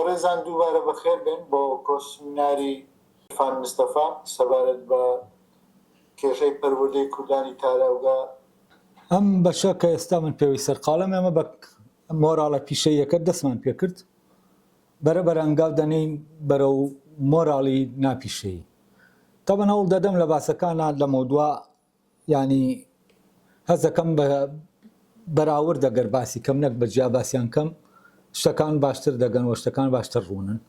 بەڕێزان دووبارە بەخێر بێن بۆ کۆسمیناری فان مستەفا سەبارەت بە کێشەی پەروەردەی کوردانی تاراوگا. ئەم بەشە کە ئێستا من پێوی سەرقاڵم ئێمە بە مۆراڵە پیشەیەکە دەستمان پێ کرد بەرەبەر ئەنگاو دەنێین بەرەو مۆراڵی ناپیشەیی. تەبەن هەوڵ دەدەم لە باسەکانە لە مەودوع ینی هەز دەکەم بەراورد ئەگەر باسی کەم نەک بەجیا باسییان کەم شتەکان باشتر دەگەنەوە شتەکان باشتر ڕوونن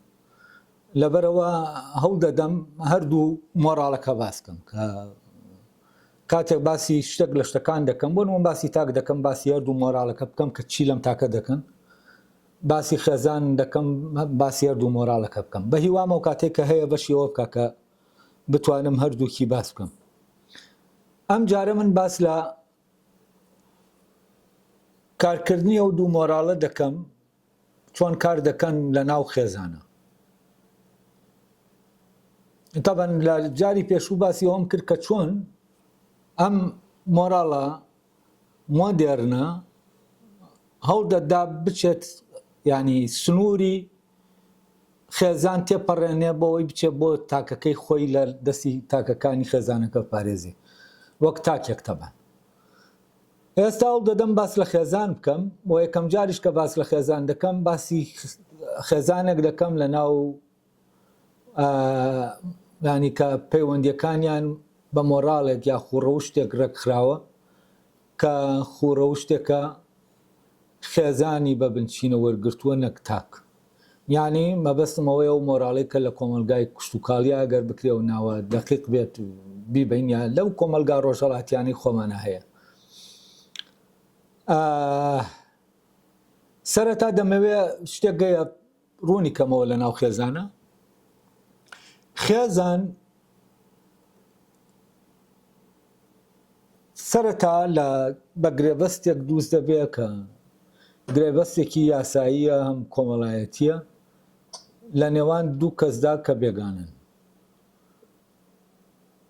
لەبەرەوە هەوڵ دەدەم هەردوو مۆراڵەکە باسکەم کە کاتێک باسی شتێک لە شتەکان دەکەم بۆ من باسی تاک دەکەم باسی هەردوو مۆراڵەکە بکەم کە چی لەم تاکە دەکەن باسی خێزان دەکەم باسی هەردوو مۆراڵەکە بکەم بە هیوامە و کاتێک کە هەیە بەشی ئەوە بکە کە بتوانم هەردووکی باس بکەم. ئەم جارە من باس لە کارکردنی ئەو دوو مۆراڵە دەکەم چۆن کار دەکەن لە ناو خێزانە. تەبەن لە جاری پێشوو باسی ئەوم کرد کە چۆن ئەم مۆراڵە مۆدێرنە هەوڵ دەدا بچێت ینی سنووری خێزان تێپەڕێنێ بۆەوەی بچێت بۆ تاکەکەی خۆی لە دەستی تاکەکانی خێزانەکە پارێزی وەک تاکێک تەبەن. ئێستا هەوڵ دەدەم باس لە خێزان بکەم بۆ یەکەم جاریش کە باس لە خێزان دەکەم باسی خێزانێک دەکەم لە ناو ینی کە پەیوەندیەکانیان بە مۆراڵێک یا خوڕەوشتێک ڕێکخراوە کە خوڕەوشتێکە خێزانی بە بنچینە وەرگرتووە نەک تاک. یعنی مەبەستم ئەوەیە و مۆراڵێک کە لە کۆمەلگای کوشتتوکاڵیا ئەگەر بکرێ و ناوە دەقیق بێت بیبینە لەو کۆمەلگا ڕۆژهەڵاتیانی خۆمانە هەیە. سەرەتا دەمەوێ شتێک گەیە ڕوونی کەمەوە لە ناو خێزانە. خێزان سەرەتا لە بە گرێبەستێک دروست دەبێت کە گرێبەستێکی یاساییە هەم کۆمەڵایەتیە لە نێوان دوو کەسدا کە بێگانن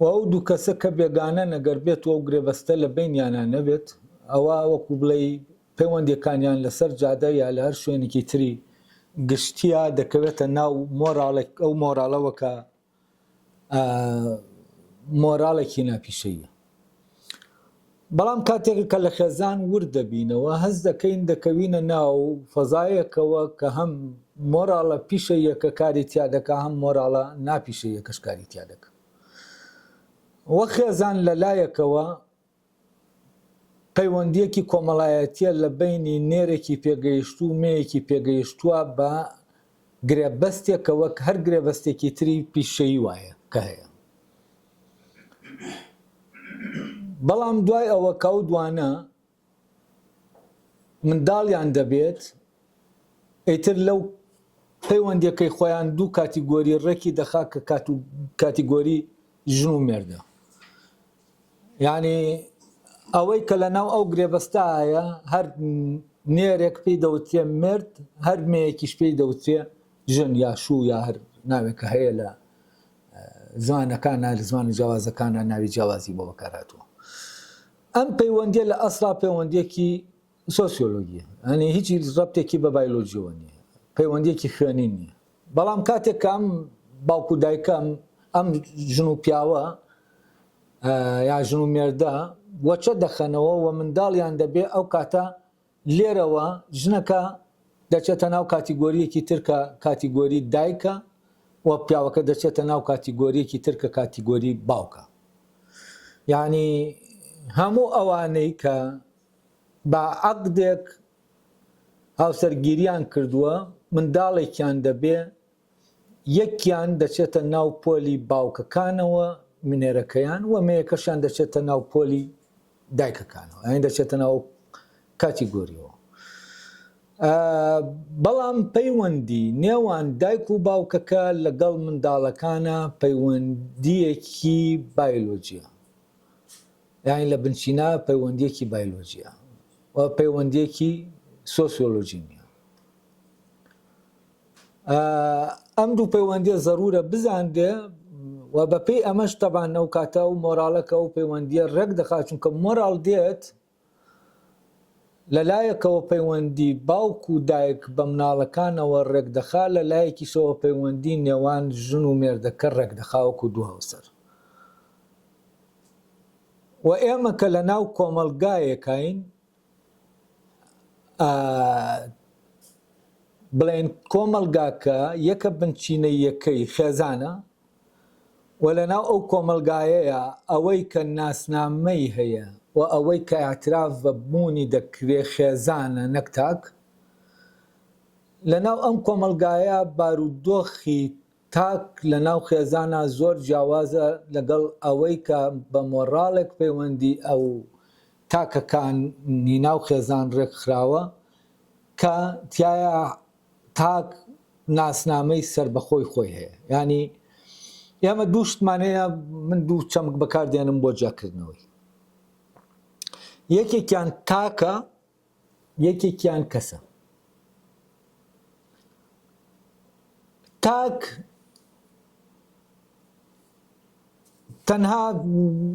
و ئەو دوو کەسە کە بێگانە ئەگەر بێت و ئەو گرێبەستە لە بینیانە نەبێت ئەوە وەکو بڵێ پەیوەندیەکانیان لەسەر جادە یا لە هەر شوێنێکی تری گشتیە دەکەوێتە ناو مۆراڵێک ئەو مۆراڵەوە کە مۆراڵێکی ناپیشەیە. بەڵام کاتێک کە لە خێزان ورد دەبینەوە هەز دەکەین دەکەوینە ناو فەزایەکەوە کە هەم مۆراڵە پیشەیەکە کاری تیا دەکا هەم مۆراڵە ناپیشەیەکەش کاری تیا دەکە. وە خێزان لە لایەکەوە پەیوەندیەکی کۆمەڵایەتیە لە بینی نێرێکی پێگەیشتو و مەیەکی پێگەیشتووە بە گرێبەستێکەوە کە هەر گرێبەستێکی تری پیشەیی وایە کە هەیە. بەڵام دوای ئەوە کە ئەو دوانە منداڵیان دەبێت ئیتر لەو پەیوەندیەکەی خۆیان دوو کاتیگۆری ڕێکی دەخا کە کاتیگۆری ژن و مێردە. یعنی ئەوەی کە لە ناو ئەو گرێبەستایە هەر نێرێک پێی دەوتێ مرد هەر مەیەکیش پێی دەوتێ ژن یا شوو یا هەر ناوێکە هەیە لە زمانەکانە لە زمانی جیاوازەکانە ناوی جیاوازی بۆ بەکارهاتووە. ئەم پەیوەندیە لە ئەسڵا پەیوەندیەکی سۆسیۆلۆژیە ئەنی هیچی ڕەبتێکی بە بایۆلۆژیەوە نییە پەیوەندیەکی خوێنی نییە. بەڵام کاتێک کە ئەم باوکو دایکە ئەم ژن و پیاوە یا ژن و مێردە وەچە دەخەنەوە و منداڵیان دەبێ ئەو کاتە لێرەوە ژنەکە دەچێتە ناو کاتیگۆریەکی ترکە کاتیگۆری دایکە و پیاوەکە دەچێتە ناو کاتیگۆریەکی ترکە کاتیگۆری باوکە. یعنی هەموو ئەوانەی کە بە عەقدێک هاوسەرگیریان کردووە منداڵێکیان دەبێ یەکیان دەچێتە ناو پۆلی باوکەکانەوە منێرەکەیان و مەیەکەشیان دەچێتە ناو پۆلی دایکەکانەوە یعنی دەچێتە ناو کاتیگۆریەوە. بەڵام پەیوەندی نێوان دایک و باوکەکە لەگەڵ منداڵەکانە پەیوەندیەکی بایۆلۆجیە یعنی لە بنچینە پەیوەندیەکی بایۆلۆجیە و پەیوەندیەکی سۆسیۆلۆژی نییە. ئەم دوو پەیوەندیە زەرورە بزاندێ و بەپێی ئەمەش تەبان ئەو کاتە و مۆراڵەکە و پەیوەندیە ڕێک دەخات چونکە مۆراڵ دێت لەلایەکەوە پەیوەندی باوک و دایک بە مناڵەکانەوە ڕێک دەخا، لەلایەکیشەوە پەیوەندی نێوان ژن و مێردەکە ڕێک دەخا وەکو دوو هاوسەر. و ئێمە کە لە ناو کۆمەلگایەکین بڵێن کۆمەلگاکە یەکە بنچینەیەکەی خێزانە و لەناو ئەو کۆمەلگایەیە ئەوەی کە ناسنامەی هەیە و ئەوەی کە ئاعتراف بە بوونی دەکرێت خێزانە نەک تاک. لەناو ئەم کۆمەلگایە بارودۆخی تاک لەناو خێزانە زۆر جیاوازە لەگەڵ ئەوەی کە بە مۆڕاڵێک پەیوەندی ئەو تاکەکانی ناو خێزان ڕێکخراوە کە تایە تاک ناسنامەی سربەخۆی خۆی هەیە. ینی ئێمە دوو شتمانەیە، من دوو چەمک بەکاردێنم بۆ جاکردنەوەی. یەکێکیان تاکە، یەکێکیان کەسە. تاک تەنها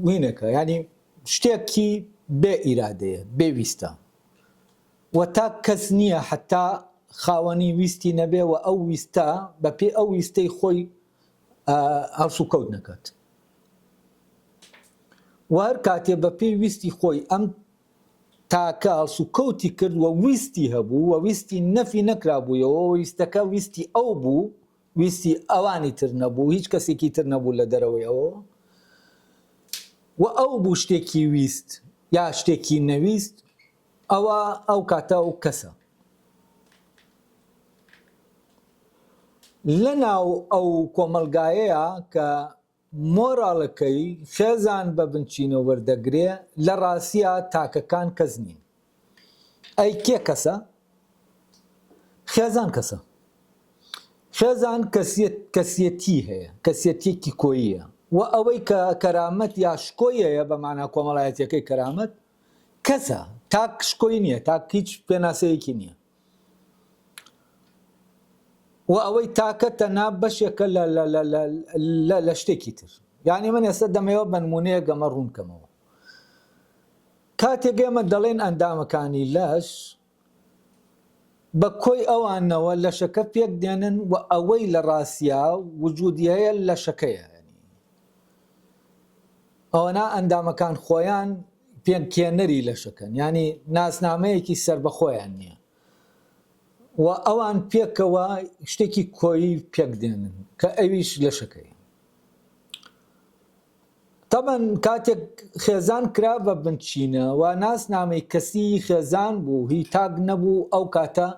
وینەکە، ینی شتێکی بێ ئیرادەیە، بێویستە و تاک کەس نییە حتا خاوەنی ویستی نەبێ و ئەو ویستە بە پێی ئەو ویستەی خۆی هەڵس و کەوت نەکات. و هەر کاتێ بە پێی ویستی خۆی ئەم تاکە هەڵس و کەوتی کرد و ویستی هەبوو و ویستی نەفی نەکرابوویەوە، ویستەکە ویستی ئەو بوو، ویستی ئەوانی تر نەبوو، هیچ کەسێکی تر نەبوو لە دەرەوەیەوە، و ئەو بوو شتێکی ویست یا شتێکی نەویست، ئەوە ئەو کاتە ئەو کەسە. لەناو ئەو کۆمەلگایەیە کە مۆراڵەکەی خێزان بە بنچینە وەردەگرێ، لە ڕاستیە تاکەکان کەس نین. ئەی کێ کەسە؟ خێزان کەسە. خێزان کەسیەتی هەیە، کەسیەتێکی کۆییە و ئەوەی کە کەرامەت یا شکۆی هەیە بە معنای کۆمەڵایەتیەکەی کەرامەت کەسە. تاک شکۆی نییە، تاک هیچ پێناسەیەکی نییە. و ئەوەی تاکە تەنها بەشێکە لە شتێکی تر. یعنی من ئێستا دەمەوە بە نمونەیە گەمە ڕوونکەمەوە. کاتێک ئێمە دەڵێن ئەندامەکانی لەش، بە کۆی ئەوانەوە لەشەکە پێک دێنن و ئەوەی لە ڕاستیە وجودی هەیە لەشەکەیە. ئەوەنا ئەندامەکان خۆیان پێکێنەری لەشەکەن، ینی ناسنامەیەکی سربەخۆیان نییە و ئەوان پێکەوە شتێکی کۆیی پێک دێنن کە ئەویش لەشەکەی. تەبەن کاتێک خێزان کرا بە بنچینە و ناسنامەی کەسی خێزان بوو، هی تاک نەبوو، ئەو کاتە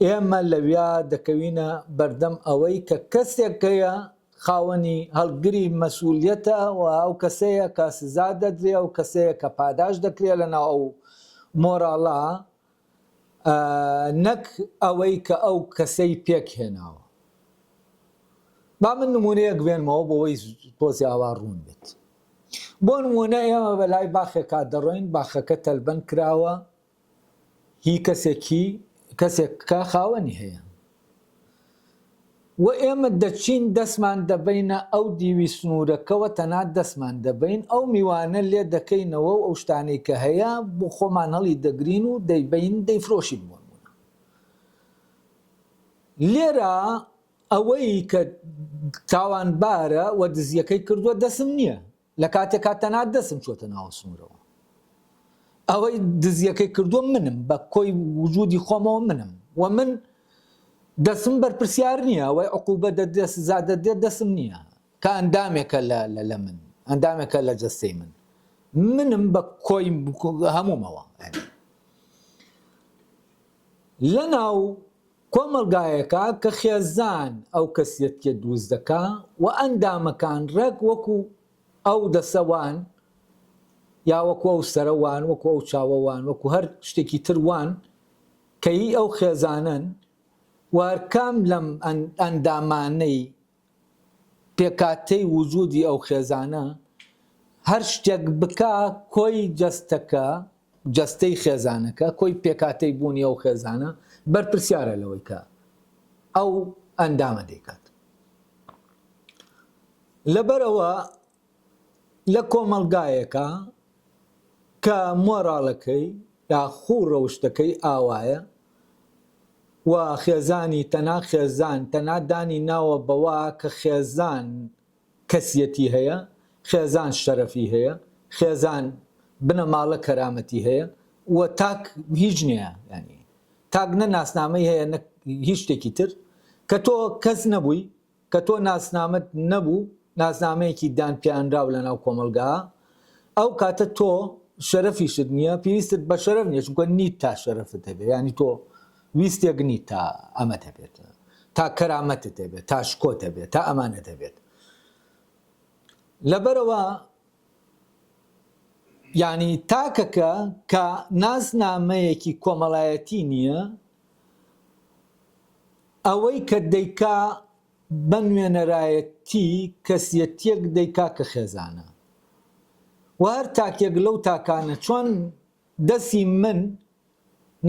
ئێمە لەویا دەکەوینە بەردەم ئەوەی کە کەسێکەیە خاوەنی هەڵگری مەسئولیەتە و ئەو کەسەیە کە سزا دەدرێ، ئەو کەسەیە کە پاداش دەکرێت لەناو ئەو مۆراڵە، نەک ئەوەی کە ئەو کەسەی پێک هێناوە. با من نمونەیەک بێنمەوە بۆەوەی تۆزی ئاوا ڕوون بێت. بۆ نمونە ئێمە بەلای باخێکا دەڕۆین، باخەکە تەلبەن کراوە، هی کەسێکە خاوەنی هەیە و ئێمە دەچین دەستمان دەبینە ئەو دیوی سنوورەکەەوە، تەنها دەستمان دەبین، ئەو میوانە لێ دەکەینەوە و ئەو شتانەی کە هەیە بۆ خۆمان هەڵی دەگرین و دەیبین دەیفرۆشین بۆن. لێرە ئەوەی کە تاوانبارە و دزیەکەی کردووە دەسم نییە، لە کاتێکا تەنها دەسم چۆتە ناوە سنوورەوە. ئەوەی دزیەکەی کردووە منم، بە کۆی وجودی خۆمەوە منم، و من دەسم بەرپرسیار نییە، ئەوەی عقوبە دەدێت سزا دەدێت دەسم نییە، کە ئەندامێکە لە من، ئەندامێکە لە جەستەی منم بە کۆی هەمومەوە. لەناو کۆمەلگایەکە کە خێزان ئەو کەسیەتیە دروست دەکا و ئەندامەکان ڕێک وەکو ئەو دەسەوان یا وەکو ئەو سەرەوان، وەکو ئەو چاوەوان، وەکو هەر شتێکی تروان کەی ئەو خێزانن، وارکام لەم ئەندامانەی پێکاتەی وجودی ئەو خێزانە هەر شتێک بکا کۆی جەستەکە، جەستەی خێزانەکە، کۆی پێکاتەی بوونی ئەو خێزانە بەرپرسیارە لەوەی کە ئەو ئەندامە دەیکات. لەبەرەوە لە کۆمەلگایەکە کە مۆراڵەکەی یاخوو ڕەوشتەکەی ئاوایە و خێزانی تەنا خێزان تەنا دانی ناوە بەوە کە خێزان کەسیەتی هەیە، خێزان شەرەفی هەیە، خێزان بنەماڵە کەرامەتی هەیە و تاک هیچ نییە، ینی تاک نە ناسنامەی هەیە هیچ شتێکی تر کە تۆ کەس نەبووی، کە تۆ ناسنامەت نەبوو، ناسنامەیەکی دانپیانراو لە ناو کۆمەلگا، ئەو کاتە تۆ شەرەفیشت نییە، پێویستت بە شەرەف نییە، چونکە نیت تا شەرەفت هەبێت، ینی تۆ ویستێک نیت تا ئەمەت هەبێت، تا کەرامەتت هەبێت، تا شکۆت هەبێت، تا ئەمانەت هەبێت. لەبەرەوە ینی تاکەکە کە ناسنامەیەکی کۆمەڵایەتی نییە، ئەوەی کە دەیکا بە نوێنەرایەتی کەسیەتیەک دەیکا کە خێزانە و هەر تاکێک لەو تاکانە چۆن دەستی من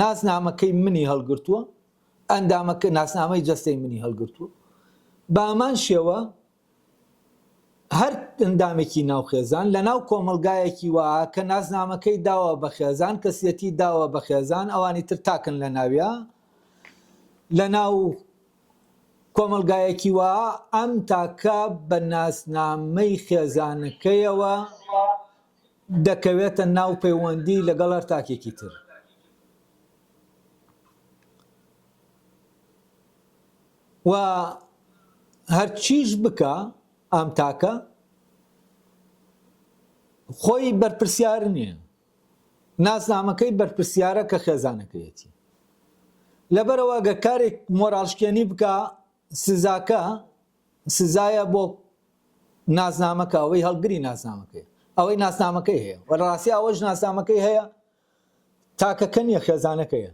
ناسنامەکەی منی هەڵگرتووە، ئەندامەکە ناسنامەی جەستەی منی هەڵگرتووە، بە ئەمان شێوە هەر ئەندامێکی ناو خێزان لە ناو کۆمەلگایەکی وایە کە ناسنامەکەی داوە بە خێزان، کەسیەتی داوە بە خێزان، ئەوانی تر تاکن لە ناویە، لە ناو کۆمەلگایەکی وایە ئەم تاکە بە ناسنامەی خێزانەکەیەوە دەکەوێتە ناو پەیوەندی لەگەڵ هەر تاکێکی تر. و هەرچیش بکە ئەم تاکە خۆی بەرپرسیار نییە، ناسنامەکەی بەرپرسیارە کە خێزانەکەیەتی. لەبەرەوە گە کارێک مۆراڵشکێنی بکە، سزاکە سزایە بۆ ناسنامەکە، ئەوەی هەڵگری ناسنامەکەی، ئەوەی ناسنامەکەی هەیە، وەڕاستی ئەوەش ناسنامەکەی هەیە، تاکەکە نییە، خێزانەکەیە.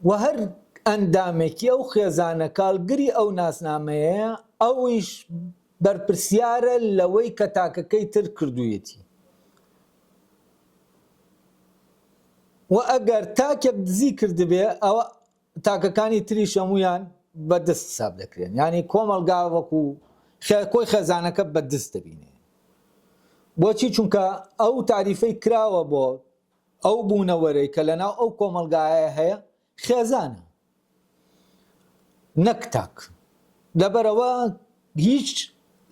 و هەر ئەندامێکی ئەو خێزانە کاڵگری ئەو ناسنامەیە، ئەویش بەرپرسیارە لەوەی کە تاکەکەی تر کردوویەتی. و ئەگەر تاکێک دزی کردبێ، ئەوە تاکەکانی تریش هەمویان بەدەست حساب دەکرێن، ینی کۆمەلگا وەکو کۆی خێزانەکە بەدەست دەبینێ. بۆچی؟ چونکە ئەو تاریفەی کراوە بۆ ئەو بوونەوەرەی کە لەناو ئەو کۆمەلگایە هەیە خێزانە، نەک تاک. لەبەرەوە هیچ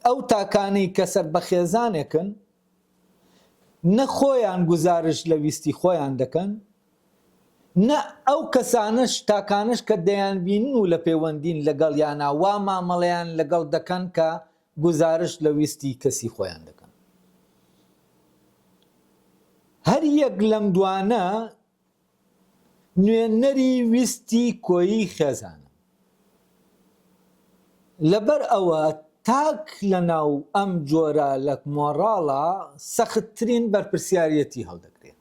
ئەو تاکانەی کە سەر بە خێزانێکن نە خۆیان گزارش لە ویستی خۆیان دەکەن، نە ئەو کەسانش تاکانش کە دەیان بینن و لە پەیوەندین لەگەڵ یانە وا مامەڵەیان لەگەڵ دەکەن کە گزارش لە ویستی کەسی خۆیان دەکەن. هەر یەک لەم دوانە نوێنەری ویستی کۆیی خێزانە. لەبەر ئەوە تاک لە ناو ئەم جۆرە لە مۆڕاڵە سەختترین بەرپرسیارەتی هەڵدەگرێت.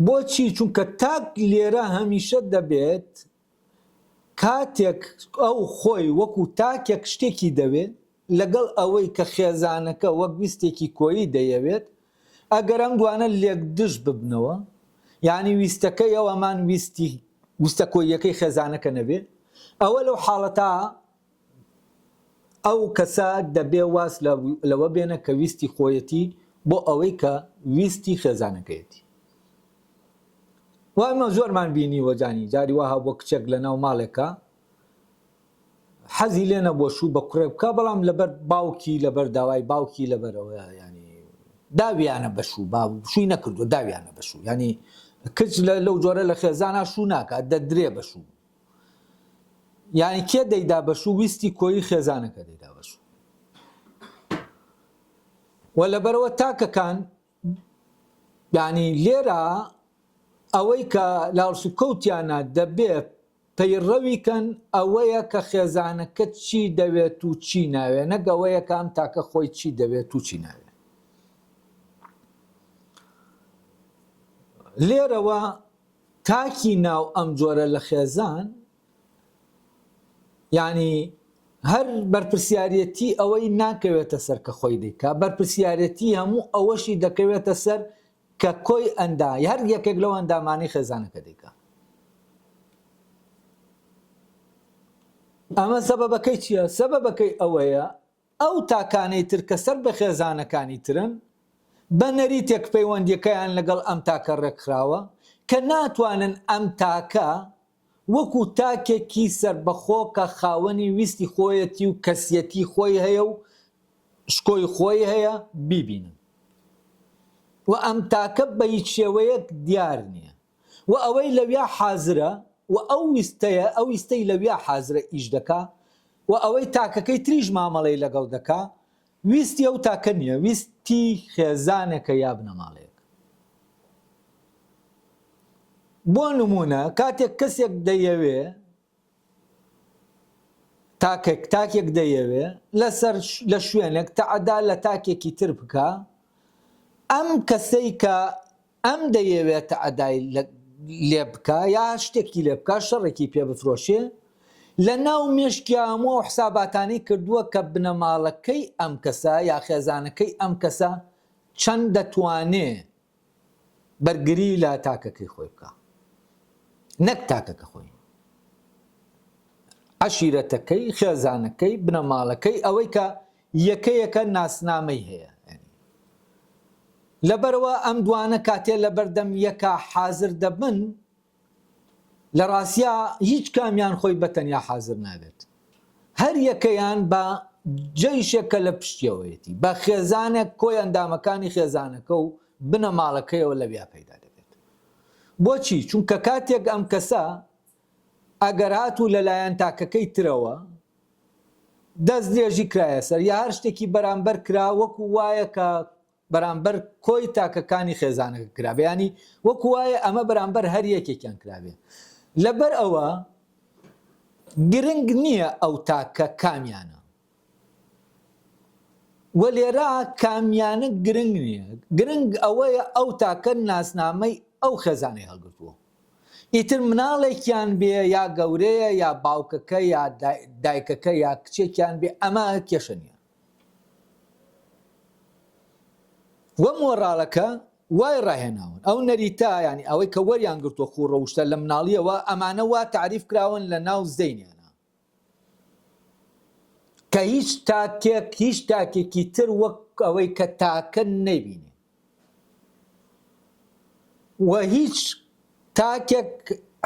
بۆچی؟ چونکە تاک لێرە هەمیشە دەبێت کاتێک ئەو خۆی وەکو تاکێک شتێکی دەوێت لەگەڵ ئەوەی کە خێزانەکە وەک ویستێکی کۆیی دەیەوێت، ئەگەر ئەم دوانە لێک دژ ببنەوە، یعنی ویستەکەی ئەوەمان ویستە کۆیەکەی خێزانەکە نەبێت، ئەوە لەو حاڵەتە ئەو کەسە دەبێ واز لەوە بێنە کە ویستی خۆیەتی بۆ ئەوەی کە ویستی خێزانەکەیەتی. وایمە زۆرمان بینی وەجانی جاری وها بۆ کچێک لە ناو ماڵێکە حەزی لێ نەبۆشوو بە کوڕێ بکە، بەڵام لەبەر باوکی، لەبەر داوای باوکی، لەبەرەوە ینی داویانە بەشوو، شووی نەکردو داویانە بەشوو، ینی کچ لەو جۆرە لە خێزانە شوو ناکات، دەدرێ بەشوو. یعنی کێ دەیدا بەشوو؟ ویستی کۆیی خێزانەکە دەیدا بەشوو. و لەبەرەوە تاکەکان ینی لێرە ئەوەی کە لاڵسوکەوتیانە دەبێت پەیڕەویکەن ئەوەیە کە خێزانەکە چی دەوێت و چی ناوێت، نەک ئەوەیە کە ئەم تاکە خۆی چی دەوێت و چی ناوێت. لێرەوە تاکی ناو ئەم جۆرە لە خێزان ینی هەر بەرپرسیارەتی ئەوەی ناکەوێتە سەر کە خۆی دەیکا، بەرپرسیارەتی هەموو ئەوەشی دەکەوێتە سەر کە کۆی ئەندای هەر یەکێک لەو ئەندامانی خێزانەکە دەیکا. ئەمە سەبەبەکەی چییە؟ سەبەبەکەی ئەوەیە ئەو تاکانەی تر کە سەر بە خێزانەکانی ترن بە نەریتێک پەیوەندیەکەیان لەگەڵ ئەم تاکە ڕێکخراوە کە ناتوانن ئەم تاکە وەکو تاکێکی سربەخۆ کە خاوەنی ویستی خۆیەتی و کەسیەتی خۆی هەیە و شکۆی خۆی هەیە بیبینن و ئەم تاکە بە هیچ شێوەیەک دیار نییە و ئەوەی لەویا حازرە و ئەو ویستەی لەویا حازرە ئیش دەکا و ئەوەی تاکەکەی تریژ مامەڵەی لەگەڵ دەکا ویستی ئەو تاکە نییە ویستی خێزانێکە یا بنەماڵەیەک. بۆ نمونە کاتێک کەسێک دەیەوێ تاکێک دەیەوێ لەسەر لە شوێنێک تەعەدا لە تاکێکی تر بکە ئەم کەسەی کە ئەم دەیەوێت تەعەدای لێ بکە یا شتێکی لێ بکە شەڕێکی پێ بفرۆشێ لە ناو مێشکی هەموو حساباتانی کردووە کە بنەماڵەکەی ئەم کەسە یا خێزانەکەی ئەم کەسە چەند دەتوانێ بەرگری لە تاکەکەی خۆی بکە نەک تاکەکە خۆی عەشیرەتەکەی خێزانەکەی بنەماڵەکەی ئەوەی کە یەکەیەکە ناسنامەی هەیە. لەبەرەوە ئەم دوانە کاتێ لە بەردەم یەکە حازر دەبن لە ڕاستیا هیچ کامیان خۆی بەتەنیا حازر نابێت هەر یەکەیان بە جەیشێکە لە پشتیەوەیەتی بە خێزانێک کۆی ئەندامەکانی خێزانەکە و بنەماڵەکەیەوە لەویا پەیدا دەبێت. بۆچی؟ چونکە کاتێک ئەم کەسە ئەگەر هاتوو لەلایەن تاکەکەی ترەوە دەست درێژی کرایە سەر یا هەر شتێکی بەرامبەر کرا وەکو وایە کە بەرامبەر کۆی تاکەکانی خێزانەکە کرابێ ینی وەکو وایە ئەمە بەرامبەر هەر یەکێکیان کرابێ. لەبەر ئەوە گرنگ نییە ئەو تاکە کامیانە و لێرە کامیانە گرنگ نییە گرنگ ئەوەیە ئەو تاکە ناسنامەی ئەو خێزانەی هەڵگرتووە ئیتر مناڵێکیان بێ یا گەورەیە یا باوکەکە یا دایکەکە یا کچێکیان بێ ئەمە کێشە نییە. وەم وەڕاڵەکە وای ڕاهێناون ئەو نەریتا ینی ئەوەی کە وەریان گرتووە خوڕەوشتە لە مناڵیەوە ئەمانە وا تعریف کراون لە ناو زەینیانە کە هیچ تاکێکی تر وەک ئەوەی کە تاکە نەیبینێ و هیچ تاکێک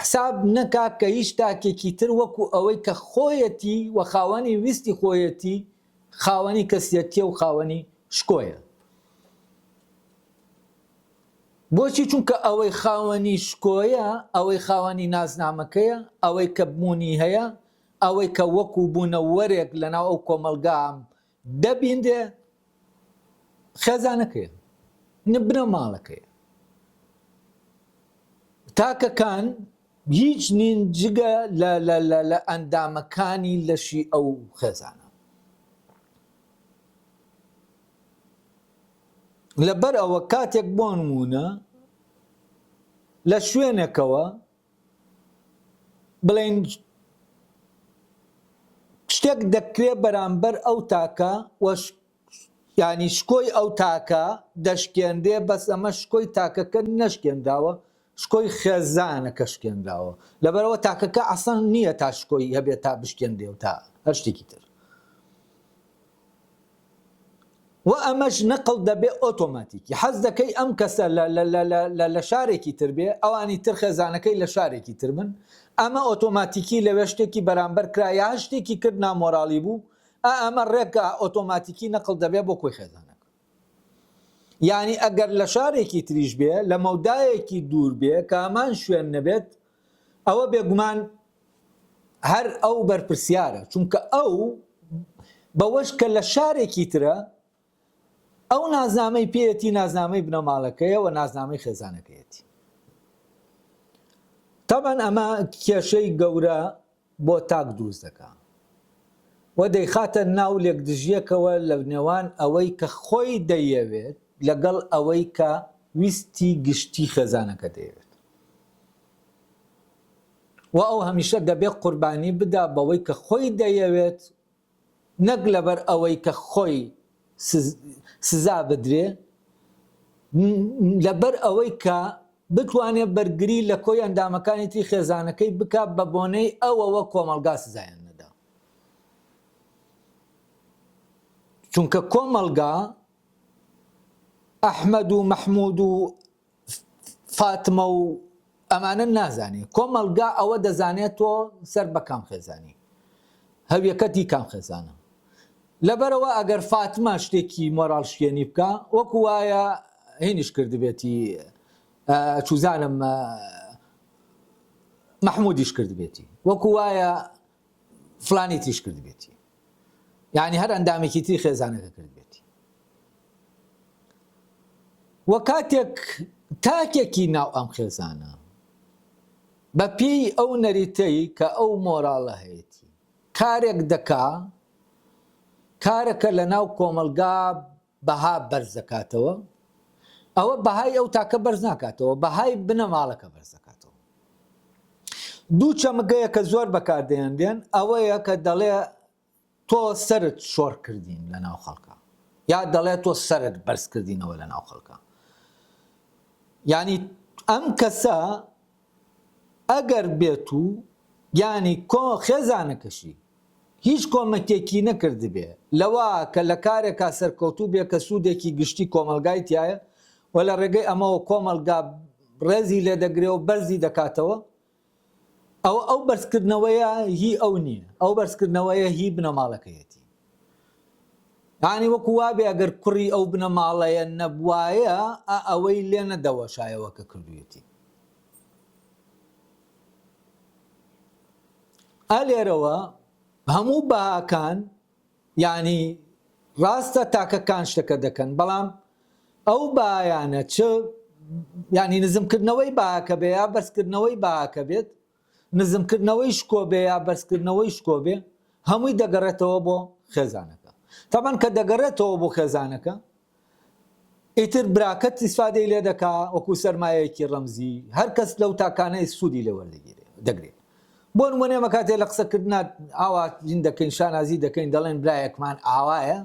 حساب نەکا کە هیچ تاکێکی تر وەکو ئەوەی کە خۆیەتی و خاوەنی ویستی خۆیەتی خاوەنی کەسیەتیە و خاوەنی شکۆیە. بۆچی؟ چونکە ئەوەی خاوەنی شکۆیە ئەوەی خاوەنی نازنامەکەیە ئەوەی کە بوونی هەیە ئەوەی کە وەکو بوونە وەرێک لەناو ئەو کۆمەلگام دەبیندێ خێزانەکەیە بنەماڵەکەیە. تاکەکان هیچ نین جگە لە ئەندامەکانی لەشی ئەو خێزانە. لەبەر ئەوە کاتێک بۆ نمونە لە شوێنێکەوە بڵێن شتێک دەکرێت بەرامبەر ئەو تاکە ینی شکۆی ئەو تاکە دەشکێندێ بەس ئەمە شکۆی تاکەکە نەشکێنداوە شکۆی خێزانەکە شکێنداوە لەبەرەوە تاکەکە ئەسڵ نییە تا شکۆی هەبێت تا بشکێندێ و تا هەر شتێکی تر و ئەمەش نەقڵ دەبێ ئۆتۆماتیکی حەز دەکەی ئەم کەسە لە شارێکی تر بێ ئەوانی تر خێزانەکەی لە شارێکی تر بن ئەمە ئۆتۆماتیکی لەوێ شتێکی بەرامبەر کرایە شتێکی کرد نامۆراڵی بوو ئەمە ڕێکە ئۆتۆماتیکی نەقڵ دەبێ بۆ کۆی خێزانەکە. یعنی ئەگەر لە شارێکی تریش بێ لە مەودایەکی دوور بێ کە ئەمان شوێن نەبێت ئەوە بێگومان هەر ئەو بەرپرسیارە چونکە ئەو بەوەش کە لە شارێکی ترە ئەو نازنامەی پێیەتی نازنامەی بنەماڵەکەیە و نازنامەی خێزانەکەیەتی. تەبەن ئەمە کێشەی گەورە بۆ تاک دروست دەکا و دەیخاتە ناو لێکدژیەکەوە لە نێوان ئەوەی کە خۆی دەیەوێت لەگەڵ ئەوەی کە ویستی گشتی خێزانەکە دەیەوێت و ئەو هەمیشە دەبێت قوربانی بدا بەوەی کە خۆی دەیەوێت نەک لەبەر ئەوەی کە خۆی سزا بدرێ لەبەر ئەوەی کە بتوانێت بەرگری لە کۆی ئەندامەکانی تری خێزانەکەی بکات بە بۆنەی ئەوەوە کۆمەلگا سزایان نەدا. چونکە کۆمەلگا ئەحمەد و مەحموود و فاتمە و ئەمانە نازانێ کۆمەلگا ئەوە دەزانێت تۆ سەر بە کام خێزانی هەویەکەتی کام خێزانە لەبەرەوە ئەگەر فاتمە شتێکی مۆراڵ شوێنی بکە وەکو وایە هینیش کردبێتی چوزانم مەحمودیش کردبێتی وەکو وایە فلانی تریش کردبێتی یعنی هەر ئەندامێکی تری خێزانەکە کردبێتی وە کاتێک تاکێکی ناو ئەم خێزانە بە پێی ئەو نەریتەی کە ئەو مۆراڵە هەیەی کارێک دەکا کارەکە لە ناو کۆمەلگا بەها بەرز دەکاتەوە ئەوە بەهای ئەو تاکە بەرز ناکاتەوە بەهای بنەماڵەکە بەرز دەکاتەوە دوو چەمگەیە کە زۆر بەکاردێنرێن ئەوەیە کە دەڵێ تۆ سەرت شۆڕ کردین لە ناو خەڵکە یا دەڵێ تۆ سەرت بەرز کردینەوە لە ناو خەڵکە یعنی ئەم کەسە ئەگەر بێت و یعنی خێزانەکەشی هیچ کۆمەکێکی نەکردبێ لەوە کە لە کارێکا سەرکەوتوو بێ کە سوودێکی گشتی کۆمەلگای تایە و لە ڕێگەی ئەمەوە کۆمەلگا ڕێزی لێ دەگرێ و بەرزی دەکاتەوە ئەو بەرزکردنەوەیە هی ئەو نییە ئەو بەرزکردنەوەیە هی بنەماڵەکەیەتی یعنی وەکو وابێ ئەگەر کوڕی ئەو بنەماڵەیە نەبوایە ئەوەی لێ نەدەوەشایەوە کە کردوێتی ئالێرەوە هەموو بەهاکان یعنی ڕاستە تاکەکان شتەکە دەکەن بەڵام ئەو بایانە چ یعنی نزمکردنەوەی باکە بێ یا بەرزکردنەوەی باکە بێت نزمکردنەوەی شکۆ بێ یا بەرزکردنەوەی شکۆ بێ هەمووی دەگەڕێتەوە بۆ خێزانەکە تامان کە دەگەڕێتەوە بۆ خێزانەکە ئیتر براکەت ئیسفادەی لێ دەکا وەکو سەرمایەیەکی ڕەمزی هەر کەس لەو تاکانەی سوودی لێوە دەگرێت بۆ نمونێمە کاتێ لە قسەکردنا ئاوا ژین دەکەین شانازی دەکەین دەڵێن برایەکمان ئاوایە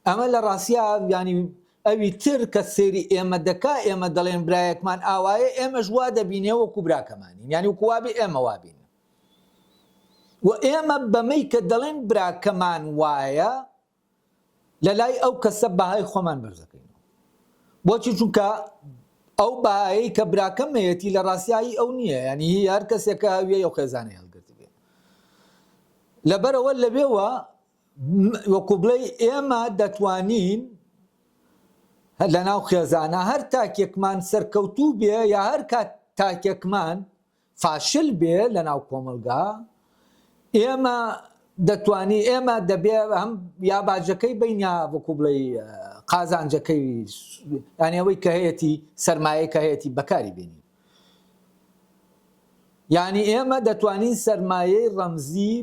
ئەمە لە ڕاستیا ینی ئەوی تر کە سێری ئێمە دەکا ئێمە دەڵێن برایەکمان ئاوایە ئێمەش وا دەبینێ وەکو براکەمانین یعنی وەکو وابێ ئێمە وابین و ئێمە بەمەی کە دەڵێن براکەمان وایە لە لای ئەو کەسە بەهای خۆمان بەرزەکەین بۆچی چونکە ئەو بەهایی کە براکەمەیەتی لە ڕاستیایی ئەو نییە ینی هی هەر کەسێکە هەویە ئەو خێزانەی هەڵگرت بێ لەبەرەوە لەبێوە وەکو بڵێ ئێمە دەتوانین لە ناو خێزانە هەر تاکێکمان سەرکەوتوو بێ یا هەر کات تاکێکمان فاشل بێ لە ناو کۆمەلگا ئێمە دەتوانی ئێمە دەبێ هەم یا باجەکەی بینیا وەکو بڵێ قازانجەکەی یعنی ئەوەی کە هەیەی سەرمایە کە هەیەی بەکاری بێنی یعنی ئێمە دەتوانین سەرمایەی ڕەمزی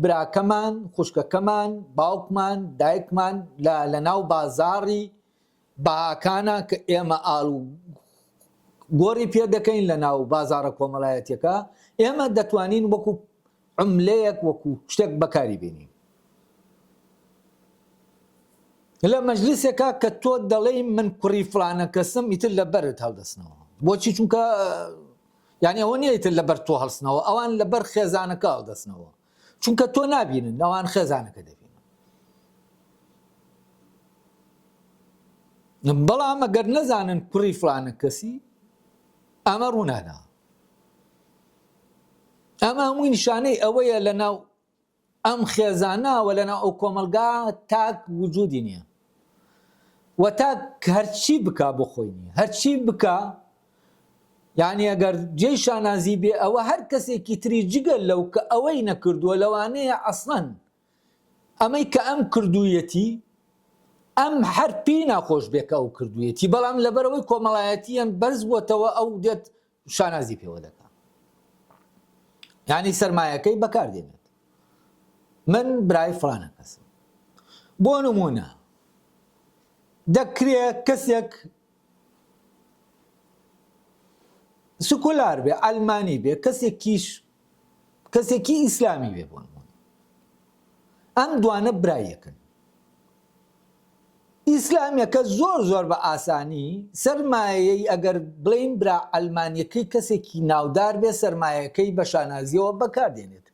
براکەمان خوشکەکەمان باوکمان دایکمان لە ناو بازاڕی باکانە کە ئێمە ئاڵ و گۆڕی پێ دەکەین لە ناو بازارە کۆمەڵایەتەکە ئێمە دەتوانین وەکو عملەیەک وەکو شتێک بەکاری بێنین لە مەجلیسێکە کە تۆ دەڵێ من کوڕی فلانە کەسم ئیتر لە بەرت هەڵدەستنەوە بۆچی چونکە یعنی ئەوە نیە ئیتر لەبەر تۆ هەڵسنەوە ئەوان لەبەر خێزانەکە هەڵدەستنەوە چونکە تۆ نابینن ئەوان خێزانەکە دەبینن بەڵام ئەگەر نەزانن کوڕی فلانە کەسی ئەمە ڕوونادا ئەمە هەمووی نیشانەی ئەوەیە لە ناو ئەم خێزانەوە لە ناو ئەو کۆمەلگا تاک وجودی نییە و تاک هەرچی بکە بۆ خۆی نییە هەرچی بکە یعنی ئەگەر جێی شانازی بێ ئەوە هەر کەسێکی تری جگەل لەو کە ئەوەی نەکردووە لەوانەیە ئەسڵەن ئەمەی کە ئەم کردوویەتی ئەم هەر پێی ناخۆش بێکە ئەو کردوویەتی بەڵام لەبەرەوەی کۆمەڵایەتیان بەرز بووەتەوە ئەو دێت شانازی پێوە دەکات یعنی سەرمایەکەی بەکاردێنێت من برای فلانە کەسم بۆ نمونە دەکرێت کەسێک سکولار بێ ئەلمانی بێ کەسێکی ئیسلامی بێ بۆ نمونە ئەم دوانە برایەکن ئیسلامیەکە زۆر بە ئاسانی سەرمایەی ئەگەر بڵین برا ئەلمانیەکەی کەسێکی ناودار بێ سەرمایەکەی بە شانازیەوە بەکاردێنێت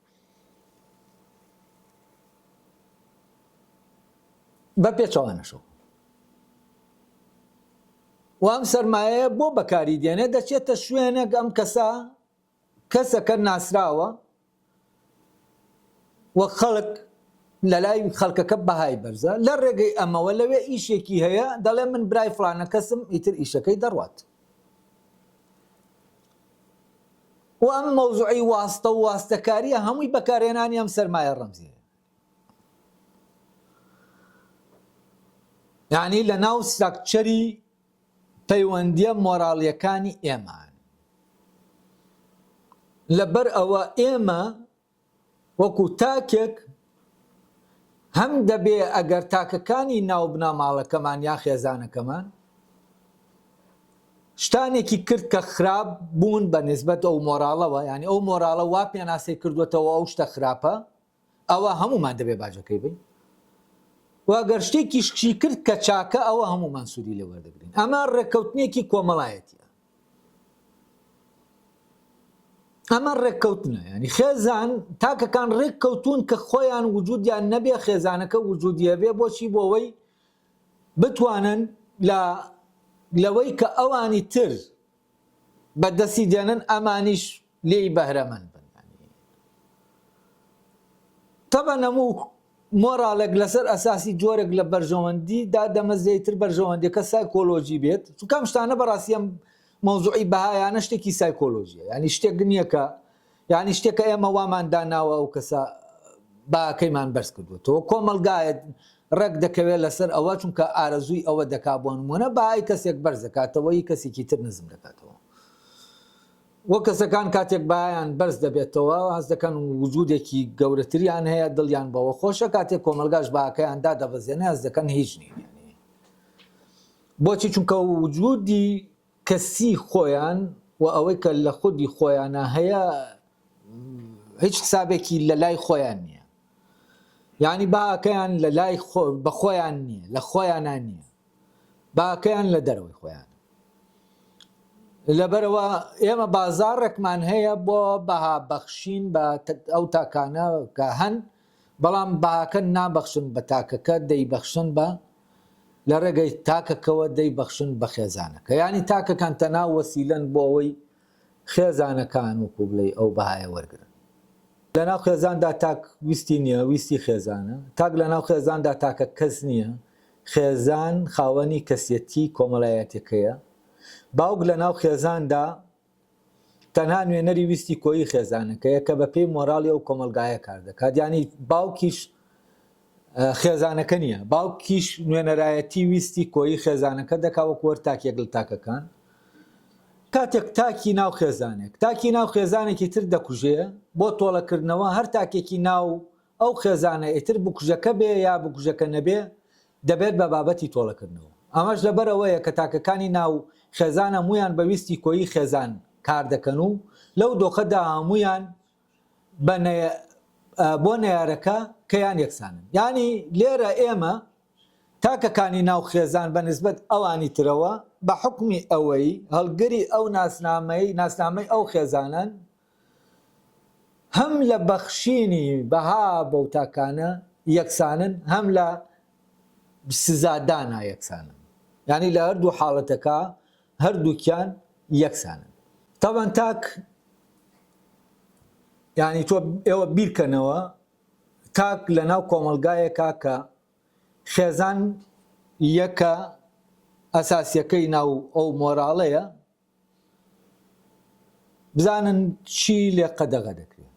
بە پێچەوانەشەوە و ئەم سەرمایە بۆ بەکاری دێنێ دەچێتە شوێنێک ئەم کەسەکە ناسراوە وە خەڵک لە لای خەڵکەکە بەهای بەرزە لە ڕێگەی ئەمەوە لەوێ ئیشێکی هەیە دەڵێ من برای فلانە کەسم ئیتر ئیشەکەی دەڕوات و ئەم مەوزوعی واستە و واستەکاریە هەمووی بەکارهێنانی ئەم سەرمایە ڕەمزیە یعنی لە ناو ستراکچەری پەیوەندیە مۆراڵیەکانی ئێمان لەبەر ئەوە ئێمە وەکو تاکێک هەم دەبێ ئەگەر تاکەکانی ناو بنەماڵەکەمان یا خێزانەکەمان شتانێکی کرد کە خراپ بوون بە نسبەت ئەو مۆراڵەوە یعنی ئەو مۆراڵە وا پێناسەی کردوێتەوە ئەو شتە خراپە ئەوە هەمومان دەبێ باجەکەی بین واگەر شتێکی شکی کرد کە چاکە ئەوە هەمومان سوودی لێ وەردەگرین ئەمە ڕێککەوتنێکی کۆمەڵایەتیە ئەمە ڕێککەوتنە ینی خێزان تاکەکان ڕێککەوتون کە خۆیان وجودیان نەبێ خێزانەکە وجودیە بێ بۆچی بۆەوەی بتوانن لەوەی کە ئەوانی تر بەدەستی دێنن ئەمانیش لێی بەهرەمەند بن تەبەن هەموو مۆراڵێک لەسەر ئەساسی جۆرێک لە بەرژەوەندیدا دەمەزێتتر بەرژەوەندیەکە سایکۆلۆژی بێت چونکەم شتانە بەڕاستی ئەم مەوزوعی بەهایانە شتێکی سایکۆلۆژیە ینی شتێک نییە کە ینی شتێکە ئێمە وامان داناوە ئەو کەسە باکەیمان بەرز کردوێتەوە کۆمەلگایەت ڕێک دەکەوێت لەسەر ئەوە چونکە ئارەزووی ئەوە دەکا بۆ نمونە باهای کەسێک بەرز دەکاتەوەی کەسێکی تر نزم دەکاتەوە وە کەسەکان کاتێک باهایان بەرز دەبێتەوە هەست دەکەن وجودێکی گەورەتریان هەیە دڵیان بەوە خۆشە کاتێک کۆمەلگاش باکەیاندا دەبەزێنێ هەست دەکەن هیچ نین بۆچی چونکە وجودی کەسی خۆیان و ئەوەی کە لە خودی خۆیانە هەیە هیچ حسابێکی لە لای خۆیان نییە یعنی باکەیان لە لای بە خۆیان نییە لە خۆیانان نییە باکەیان لە دەرەوەی خۆیان لەبەرەوە ئێمە بازاڕێکمان هەیە بۆ بەها بەخشین بە ئەو تاکانە کە هەن بەڵام باکە نابەخشن بە تاکەکە دەیبەخشن بە لە ڕێگەی تاکەکەوە دەیبەخشن بە خێزانەکە ینی تاکەکان تەنا وەسیلەن بۆ ئەوەی خێزانەکان وەکو بڵێ ئەو بەهایە وەرگرن لەناو خێزاندا تاک ویستی نییە ویستی خێزانە تاک لەناو خێزاندا تاکە کەس نییە خێزان خاوەنی کەسێتی کۆمەڵایەتەکەیە باوک لەناو خێزاندا تەنها نوێنەری ویستی کۆیی خێزانەکەیە کە بە پێی مۆراڵی ئەو کۆمەلگایە کار دەکات ینی باوکیش خێزانەکە نییە باوکیش نوێنەرایەتی ویستی کۆیی خێزانەکە دەکا وەکو وەر تاکێک لە تاکەکان کاتێک تاکی ناو خێزانێک تاکی ناو خێزانێکی تر دەکوژێ بۆ تۆڵەکردنەوە هەر تاکێکی ناو ئەو خێزانە ئیتر بکوژەکە بێ یا بکوژەکە نەبێ دەبێت بە بابەتی تۆڵەکردنەوە ئەمەش لەبەرەوەیە کە تاکەکانی ناو خێزان هەمویان بە ویستی کۆیی خێزان کار دەکەن و لەو دۆخەدا هەمویان بۆ نەیارەکە کەیان یەکسانن ینی لێرە ئێمە تاکەکانی ناو خێزان بە نسبەت ئەوانی ترەوە بە حکمی ئەوەی هەڵگەری ئەو ناسنامەی ئەو خێزانن هەم لە بەخشینی بەها بەو تاکانە یەکسانن هەم لە سزادانا یەکسانن ینی لە هەردوو حاڵەتەکە هەردووکیان یەکسانن تەبەن تاک ینی تۆ ئێوە بیرکەنەوە تاک لە ناو کۆمەلگایەکە کە خێزان یەکە ئەساسیەکەی ناو ئەو مۆراڵەیە بزانن چی لێ قەدەغە دەکرێت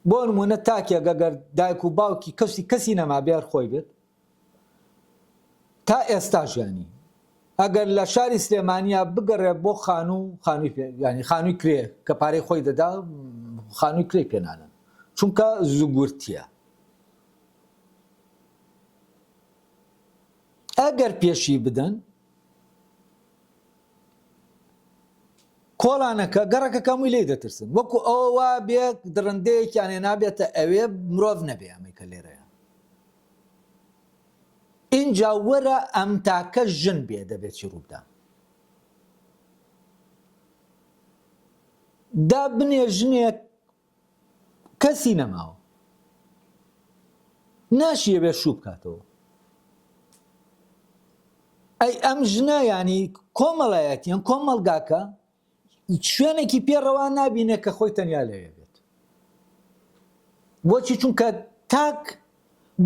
بۆ نمونە تاکێک ئەگەر دایک و باوکی کەسی نەما بێر خۆی بێت تا ئێستا ژیانی ئەگەر لە شاری سلێمانیا بگەڕێ بۆ خانووی کرێ کە پارەی خۆی دەدا خانووی کرێ پێنانە چونکە زوگورتیە ئەگەر پێشی بدەن کۆڵانەکە گەڕەکەکەمووی لێ دەترسن وەکو ئەوە بێت درڕندەیەکیانێ نابێتە ئەوێ مرۆڤ نەبێ ئەمەیکە لێرەیە اینجا وەرە ئەم تاکە ژن بێ دەبێت چی ڕووبدا دا بنێ ژنێک کەسی نەماوە ناشیە بێ شوو بکاتەوە ئەی ئەم ژنە ینی کۆمەڵایەتیان کۆمەڵگاکە شوێنێکی پێڕەوا نابینێ کە خۆی تەنیا لەوێ بێت. بۆچی؟ چونکە تاک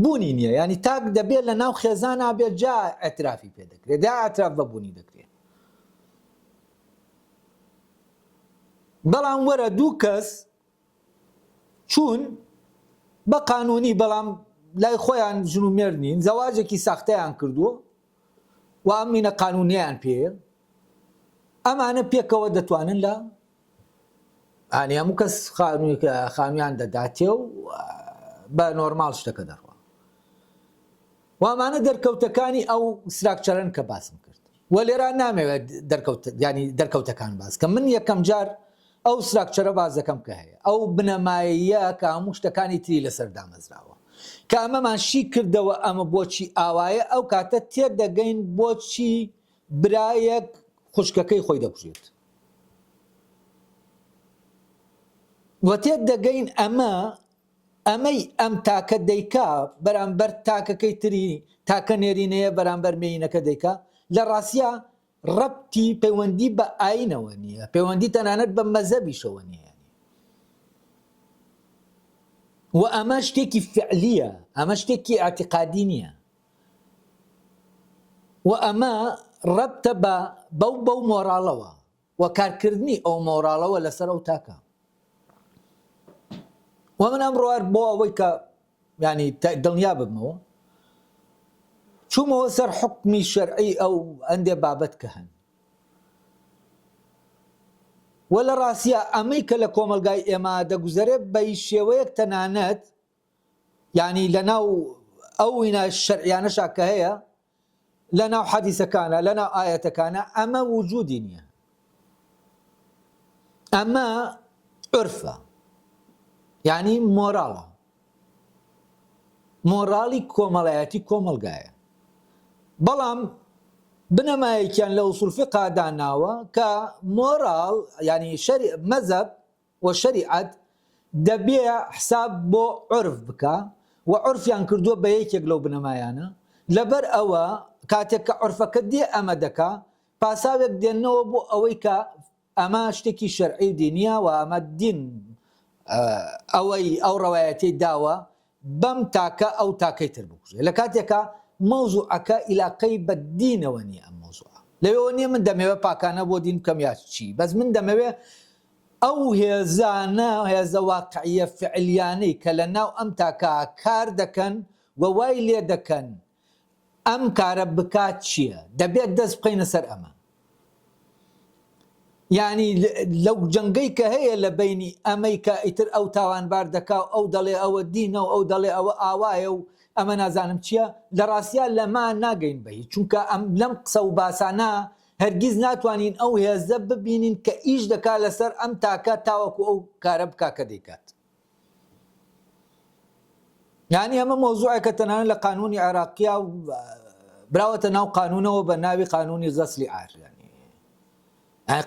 بوونی نییە، ینی تاک دەبێت لە ناو خێزان نابێت جا ئەترافی پێ دەکرێت، دا ئەتراف بەبوونی دەکرێت. بەڵام وەرە دوو کەس چوون بە قانونی، بەڵام لای خۆیان ژن و مێرد نین، زەواجێکی ساختەیان کردووە و ئەمینە قانونیان پێ، ئەمانە پێکەوە دەتوانن لە ئانی هەموو کەس خانوویان دەداتێ و بە نۆرماڵ شتەکە دەڕوە. وامانە دەرکەوتەکانی ئەو سراکچەرن کە باسم کرد. وە لێرە نامەوێت ینی دەرکەوتەکان باسکە من یەکەم جار ئەو سراکچەرە باز دەکەم کە هەیە، ئەو بنەماییە کە هەموو شتەکانی تری لەسەر دامەزراوە کە ئەمەمانشی کردەوە ئەمە بۆچی ئاوایە، ئەو کاتە تێر دەگەین بۆچی برایەک خوشکەکەی خۆی دەکوژێت. وە تێر دەگەین ئەمەی ئەم تاکە دەیکا بەرامبەر تاکەکەی تری تاکە نێرینەیە بەرامبەر مێینەکە دەیکا، لە ڕاستیە ڕەبتی پەیوەندی بە ئاینەوە نییە، پەیوەندی تەنانەت بە مەزەبیشەوە نییە. و ئەمە شتێکی فعلیە، ئەمە شتێکی ئاعتیقادی نییە، و ئەمە ڕەبتە بەو مۆراڵەوە و کارکردنی ئەو مۆراڵەوە لەسەر ئەو تاکە. و من ئەمڕۆ بۆ ئەوەی کە ینی دڵنیا ببمەوە چوومەوە سەر حکمی شەرعی ئەو ئەندێ بابەت کە هەن، و لە ڕاستیە ئەمەی کە لە کۆمەلگای ئێمە دەگوزارێت بە شێوەیەک تەنانەت ینی لەناو ئەو وینە شەرعیانەشا کە هەیە لەناو حەدیسەکانە لەناو ئایەتەکانە ئەمە وجودی نییە، ئەمە عرفە، ینی مۆراڵە، مۆراڵی کۆمەڵایەتی کۆمەلگایە. بەڵام بنەمایەکیان لە ئوسوڵ فیقا داناوە کە مۆراڵ ینی مەزەب و شەریعەت دەبێ حساب بۆ عرف بکە، و عرفیان کردووە بە یەکێک لەو بنەمایانە، لەبەر ئەوە کاتێک کە عرفەکە دێ ئەمە دەکا پاساوێک دێنەوە بۆ ئەوەی کە ئەمە شتێکی شەرعی دینیە و ئەمە دین ئەو ڕەوایەتی داوە بەم تاکە ئەو تاکەی تر بکوژێ، لە کاتێکە مەوزوعەکە ئیلاقەی بە دینەوە نییە. ئەم مەوزوعە لەوێەوە نییە من دەمەوێت پاکانە بۆ دین بکەم یا چی، بەس من دەمەوێت ئەو هێزانە هێزە واقعیە فعلیانەی کە لە ناو ئەم تاکە کار دەکەن و وای لێ دەکەن ئەم کارە بکات چییە، دەبێت دەست بخەینە سەر ئەمە. یعنی لەو جەنگەی کە هەیە لە بینی ئەمەی کە ئیتر ئەو تاوانبار دەکا و ئەو دەڵێ ئەوە دینە و ئەو دەڵێ ئەوە ئاوایە و ئەمە نازانم چییە، لە ڕاستیە لەما ناگەین بەهی، چونکە لەم قسە و باسانە هەرگیز ناتوانین ئەو هێزە ببینین کە ئیش دەکا لەسەر ئەم تاکە تاوەکو ئەو کارە بکا کە دەیکات. یعنی ئەمە مۆزوعێکە تەنانەت لە قانونی عێراقیە و براوەتە ناو قانونەوە بە ناوی قانونی غەسلی عار، یعنی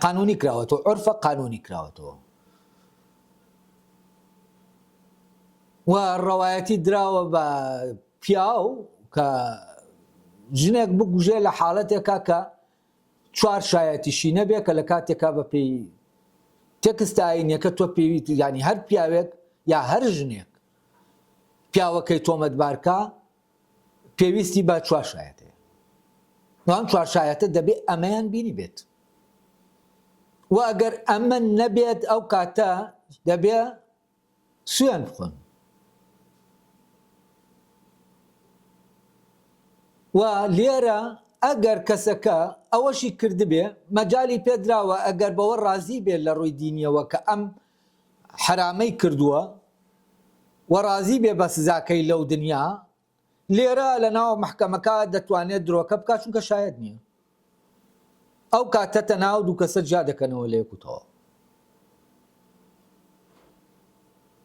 قانونی کراوەتەوە، عرفە قانونی کراوەتەوە و ڕەوایەتی دراوە بە پیاو کە ژنێک بگوژێ لە حاڵەتێکا کە چوار شایەتیشی نەبێ، کە لە کاتێکا بە پێی تێکستە ئاینیەکە تۆ پێویست ینی هەر پیاوێک یا هەر ژنێک پیاوەکەی تۆمەتبارکە پێویستی بە چوار شایەتەیە، وان چوار شایەتە دەبێت ئەمەیان بینی بێت، و ئەگەر ئەمە نەبێت ئەو کاتە دەبێ سوێن بخۆن. و لێرە ئەگەر کەسەکە ئەوەشی کردبێ مەجای پێدراوە ئەگەر بەوە ڕازی بێت لە ڕووی دینیەوە کە ئەم حرامەی کردووە و ڕازی بێ بە سزاکەی لەو دنیا، لێرە لە ناو محکەمەکە دەتوانێت درۆکە بکات چونکە شاید نییە، ئەو کاتە تەناو دوو کەسە جا دەکەنەوە لە یەکوتەوە.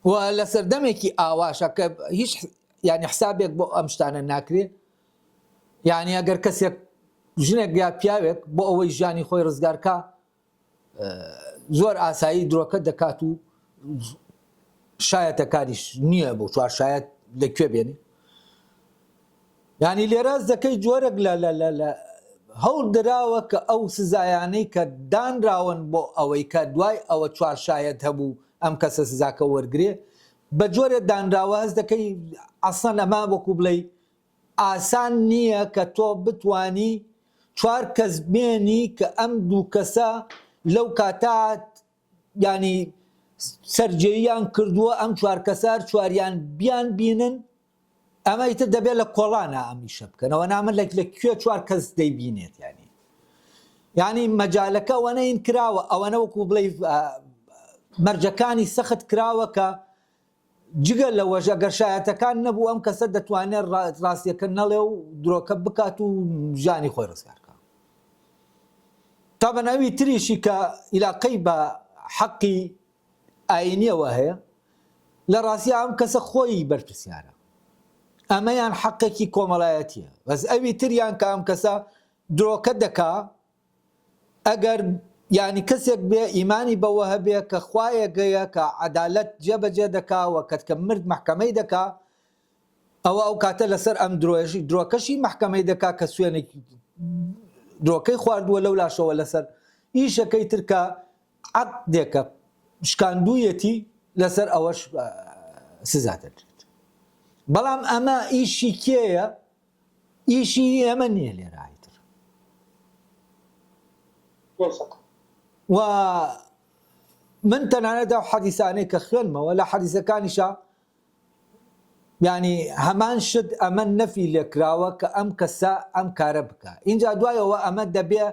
و لە سەردەمێکی ئاواشە کە هیچ ینی حسابێک بۆ ئەم شتانە ناکرێت، یعنی ئەگەر کەسێک ژنێک یا پیاوێک بۆ ئەوەی ژیانی خۆی ڕزگارکە زۆر ئاسایی درۆکە دەکات و شایەتە کاریش نییە بۆ چوار شایەت لەکوێ بێنی. یعنی لێرە زەکەی جۆرەك لە هەوڵ دراوە کە ئەو سزایانەی کە دانراون بۆ ئەوەی کە دوای ئەوە چوار شایەت هەبوو ئەم کەسە سزاکە وەرگێ بە جۆرێ دانراوە هەست دەکەی ئەسڵەن ئەمە وەکو بڵێ ئاسان نییە کە تۆ بتوانی چوار کەس بێنی کە ئەم دوو کەسە لەو کاتات ینی سەرجێیان کردووە ئەم چوار کەسار چواریان بیان بینن ئەمە ئیتر دەبێت لە کۆڵانە ئەمیشە بکەنەوە نامە لەکوێ چوار کەس دەیبینێت ینی مەجالەکە ئەوەنە هین کراوە ئەوەنە وەکو بڵێ مەرجەکانی سەخت کراوە کە جگە لە وەژە گەرشایەتەکان نەبوو ئەم کەسە دەتوانێت ڕاستیەکە نەڵێ و درۆکە بکات و ژانی خۆی ڕزگارکە تا بەناوی تریشی کە عیلاقەی بە حەقی ئاینیەوە هەیە لە ڕاستی ئەم کەسە خۆی بەرپرسیارە ئەمەیان حەقێکی کۆمەڵایەتیە بەس ئەوی تریان کە ئەم کەسە درۆکە دەکا ئەگەر ینی کەسێک بێ ئیمانی بەوە هەبێ کە خوایەگەیە کە عەدالەت جێبەجێ دەکاوە کەتکە مرد محکەمەی دەکا ئەوە ئەو کاتە لەسەر ئەم درۆکەشی محکەمەی دەکا کە سوێنێکی درۆکەی خواردووە لەو لاشەوە لەسەر ئیشەکەی ترکە عەقدێکە شکاندوویەتی لەسەر ئەوەش سزا دەدرێت بەڵام ئەمە ئیشی کێیە ئیشی ئێمە نییە لێرایتر و من تەنانەت ئەو حەدیثانەی کە خوێنمەوە لە حەدیثەکانیشە ینی هەمان شت ئەمە نەفی لێکراوە کە ئەم کەسە ئەم کارە بکە اینجا دوایەوە ئەمە دەبێ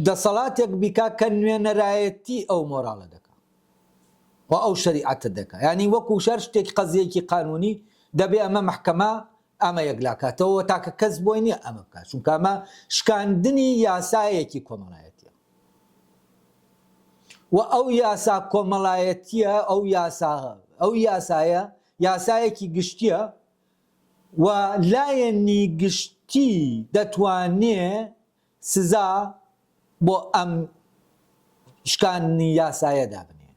دەسەڵاتێک بیکا کە نوێنەرایەتی ئەو مۆراڵە دەکات و ئەو شەریعەتە دەکات ینی وەکو شەر شتێکی قەزیەکی قانونی دەبێ ئەمە محکەمە ئەمە یەکلاکاتەوە تاکە کەس بۆی نییە ئەمە بکات چونکە ئەمە شکاندنی یاسایەکی کۆمەڵایەتیە و ئەو یاسا کۆمەڵایەتیە ئەو یاسایە یاسایەکی گشتیە و لایەنی گشتی دەتوانێ سزا بۆ ئەم شکاندنی یاسایەدا بنێ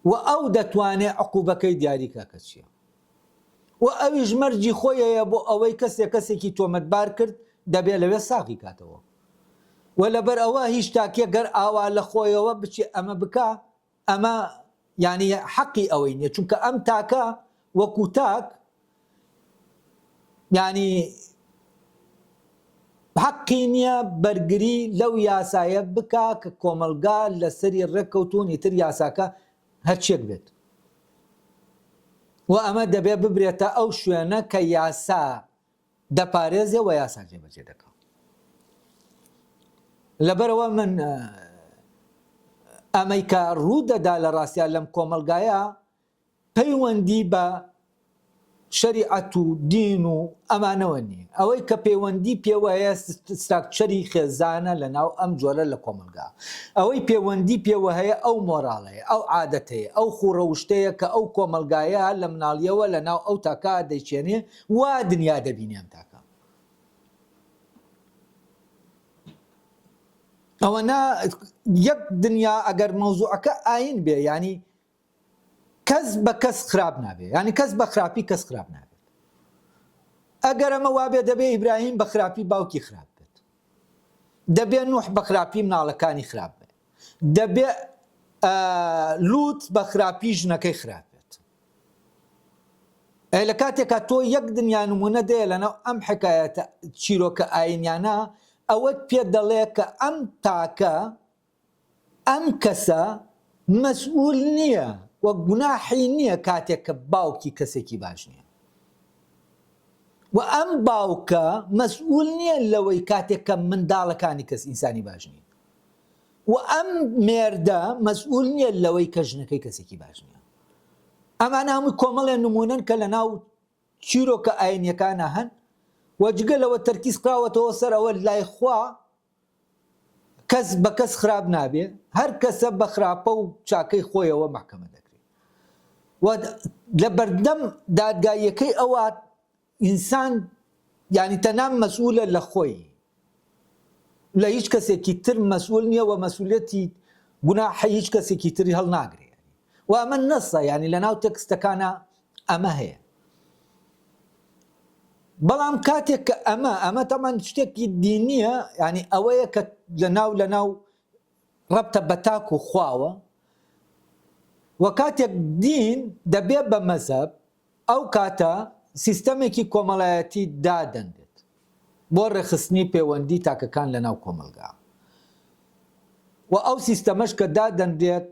و ئەو دەتوانێ عقوبەکەی دیاریکە کە چییە و ئەویش مەرجی خۆیەیە بۆ ئەوەی کەسێکی تۆمەتبار کرد دەبێت لەوێ ساغی کاتەوە و لەبەر ئەوە هیچ تاکێ گەر ئاوا لە خۆیەوە بچێ ئەمە بکە ئەمە ینی حەقی ئەوەی نییە چونکە ئەم تاکە وەکو تاک ینی حەقی نییە بەرگری لەو یاسایە بکە کە کۆمەلگا لەسەری ڕێککەوتون ئیتر یاساکە هەرچێک بێت و ئەمە دەبێ ببرێتە ئەو شوێنە کە یاسا دەپارێزێ و یاسا جێبەجێ دەکات لەبەرەوە من ئەمەی کە ڕوو دەدا لە ڕاستیان لەم کۆمەلگایە پەیوەندی بە شەریعەت و دین و ئەمانەوە نییە ئەوەی کە پەیوەندی پێوەیە ستراکچەری خێزانە لە ناو ئەم جۆرە لە کۆمەلگا ئەوەی پەیوەندی پێوە هەیە ئەو مۆراڵەیە ئەو عادەتەیە ئەو خوڕەوشتەیە کە ئەو کۆمەلگایە لە مناڵیەوە لە ناو ئەو تاکە دەیچێنێ وا دنیا دەبینێم تاکە ئەوە یەک دنیا ئەگەر مەوزوعەکە ئاین بێ ینی کەس بە کەس خراپ نابێت ینی کەس بە خراپی کەس خراپ نابێت ئەگەر ئەمە وابێ دەبێ ئیبراهیم بە خراپی باوکی خراپ بێت دەبێ نوح بە خراپی مناڵەکانی خراپ بێت دەبێ لوت بە خراپی ژنەکەی خراپ بێت لە کاتێکە تۆ یەک دنیا نمونە دێ لەناو ئەم حکایەتە چیرۆکە ئاینیانە ئەوەت پێ دەڵێ کە ئەم تاکە ئەم کەسە مەسئول نییە و گوناحی نییە کاتێک کە باوکی کەسێکی باش نییە و ئەم باوکە مەسئول نییە لەوەی کاتێک کە منداڵەکانی کەس ئینسانی باش نییە و ئەم مێردە مەسئول نییە لەوەی کە ژنەکەی کەسێکی باش نییە ئەمانە هەمووی کۆمەڵێ نمونەن کە لە ناو چیرۆکە ئاینیەکانە هەن وەجگە لەوە تەرکیز کراوەتەوە سەر ئەوە لای خوا کەس بە کەس خراپ نابێ هەر کەسە بە خراپە و چاکەی خۆیەوە محکەمە دەکرێت و لە بەردەم دادگاییەکەی ئەوە ئینسان ینی تەنام مەسئولە لە خۆی لە هیچ کەسێکی تر مەسئول نییە و مەسئولەتی گوناحی هیچ کەسێکی تری هەڵناگرێت و ئەمە نەسە ینی لە ناو تێکستەکانە ئەمە هەیە بەڵام کاتێک کە ئەمە تەمان شتێکی دینیە ینی ئەوەیە کە لەناو ڕەبتە بە تاک و خواوە و کاتێک دین دەبێت بە مەزهب ئەو کاتە سیستەمێکی کۆمەڵایەتی دادەنرێت بۆ ڕێخستنی پەیوەندی تاکەکان لەناو کۆمەلگا و ئەو سیستەمەش کە دادەنرێت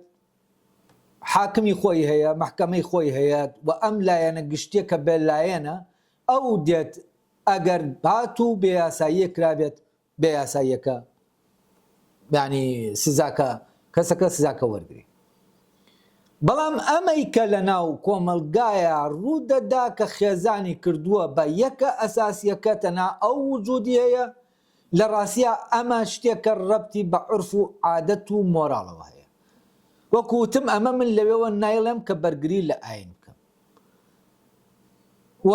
حاکمی خۆی هەیە مەحکەمەی خۆی هەیە و ئەم لایەنە گشتێکە بێ لایەنە ئەو دێت ئەگەر هات و بێیاساییە کرابێت بێیاساییەکە ینی سزاکە کەسەکە سزاکە وەرگری بەڵام ئەمەی کە لە ناو کۆمەلگایە ڕوودەدا کە خێزانی کردووە بە یەکە ئەساسیەکەتەنا ئەو وجودی هەیە لە ڕاستیە ئەمە شتێکە ڕەبتی بە عورف و عادەت و مۆراڵەوە هەیە وەکوتم ئەمە من لەوێوە نایڵێم کە بەرگری لە ئاین بکەم و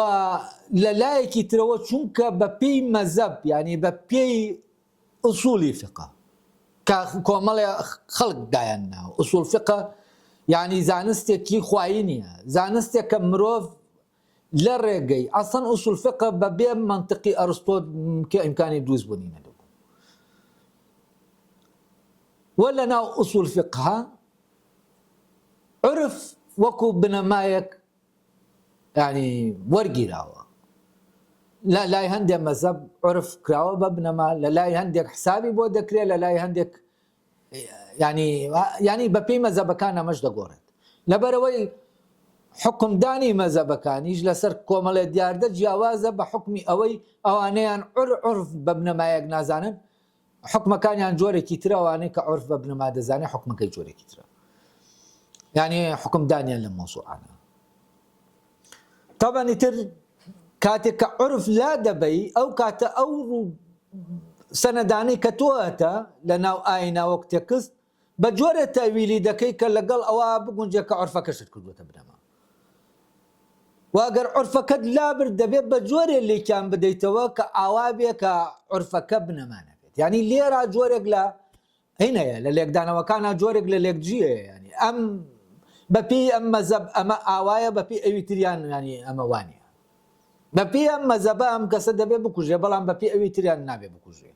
لە لایەکی ترەوە چونکە بە پێی مەزەب ینی بە پێی ئوسوڵی فقه کە کۆمەڵێ خەڵک دایان ناوە ئوسوڵ فقه ینی زانستێکی خوایی نییە زانستێک کە مرۆڤ لە ڕێگەی ئەسڵەن ئوسوڵ فقه بە بێ منطقی ئەرستۆ کە ئیمکانی دروست بوونی نەدەبوو و لە ناو ئوسوڵ فقها عرف وەکو بنەمایەک ینی وەرگیراوە لە لای هەندێک مەزەب عرف کراوە بە بنەما لە لای هەندێک حسابی بۆ دەکرێت لە لای هەندێک ینی بە پێی مەزەبەکان ئەمەش دەگۆڕێت لەبەرەوەی حکمدانی مەزەبەکانیش لەسەر کۆمەڵێ دیاردە جیاوازە بە حکمی ئەوەی ئەوانەیان عرف بە بنەمایەک نازانن حکمەکانیان جۆرێکی ترە ئەوانەی کە عرف بە بنەما دەزانێت حکمەکەی جۆرێکی ترە ینی حکمدانیان لە مۆزوعانە طبعا ئیتر کاتێک کە عرف لا دەبەی ئەو کاتە ئەو سەنەدانەی کە تۆهەتە لە ناو ئاینە وەک تێکست بە جۆرە تاویلی دەکەی کە لەگەڵ ئەوە بگونجێت کە عرفەکەشت کردوتە بنەما واگەر عرفەکەت لابر دەبێت بە جۆرێ لێکیان بدەیتەوە کە ئاوا بێ کە عرفەکە بنەمانە بێت ینی لێرە جۆرێک لە هینەیە لە لێکدانەوەکانە جۆرێک لە لێکجیە ینی ئەم بەپی ئەم مەزەب ئەمە ئاوایە بەپی ئەوی تریان ینی ئەمە وانە بەپی ئەم مەزەبە ئەم کەسە دەبێت بکوژێ بەڵام بەپی ئەوی تریان نابێ بکوژێ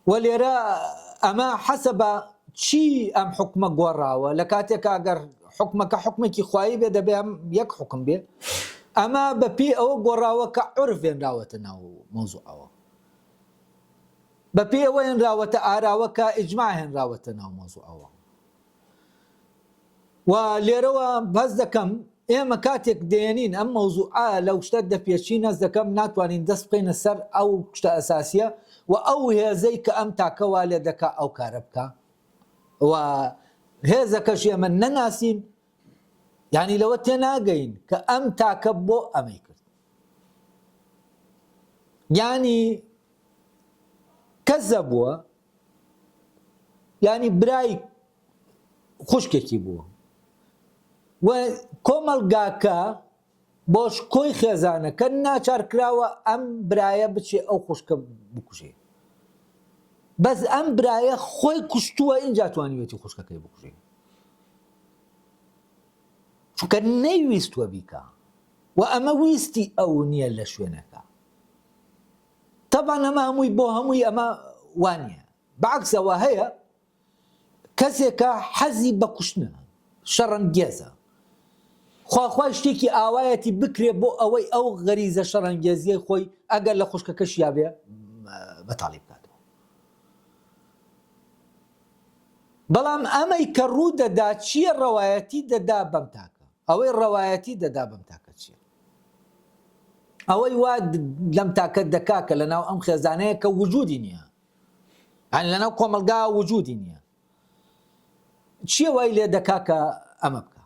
و لێرە ئەمە حەسەبە چی ئەم حکمە گۆڕاوە لە کاتێکە ئەگەر حکمەکە حکمێکی خوایی بێ دەبێ ئەم یەک حکم بێ ئەمە بەپی ئەوە گۆڕاوە کە عرف هێنراوەتە ناو مۆزوعەوە بەپی ئەوە هێنراوەتە ئاراوە کە ئیجماع هێنراوەتە ناو مۆزوعەوە و لێرەوە بەس دەکەم ئێمە کاتێک دێنین ئەم مەوزوعە لەو شتە دەپێچین هەست دەکەم ناتوانین دەست بقینە سەر ئەو شتە ئەساسیە و ئەو هێزەی کە ئەم تاکەوا لێ دەکا ئەو کارە بکە و هێزەکەش ئێمە نەناسین ینی لەوە تێناگەین کە ئەم تاکە بۆ ئەمەی کرد ینی کەسە بووە ینی برای خوشکێکی بووە و کۆمەلگاکە بۆش کۆی خێزانەکە ناچار کراوە ئەم برایە بچێ ئەو خوشکە بکوژێ بەس ئەم برایە خۆی کوشتووە ئینجا توانیوێتی خوشکەکەی بکوژێ چونکە نەیویستوە بیکە و ئەمە ویستی ئەو نییە لە شوێنەکە تەبان ئەمە هەمووی بۆ هەمووی ئەمە وانە بەعکسەوە هەیە کەسێکە حەزی بە کوشتنە شەڕەنگێزە خواخوای شتێکی ئاوایەتی بکرێ بۆ ئەوەی ئەو غەریزە شەڕەنگێزیەی خۆی ئەگەر لە خوشکەکەش یابێ بەتاڵی بکاتەوە بەڵام ئەمەی کە ڕوو دەدا چییە ڕەوایەتی دەدا بەم تاکە ئەوەی ڕەوایەتی دەدا بەم تاکە چییە ئەوەی وا لەم تاکە دەکا کە لەناو ئەم خێزانەیە کە وجودی نییە لەناو کۆمەلگا وجودی نییە چییە وای لێ دەکا کە ئەمە بکە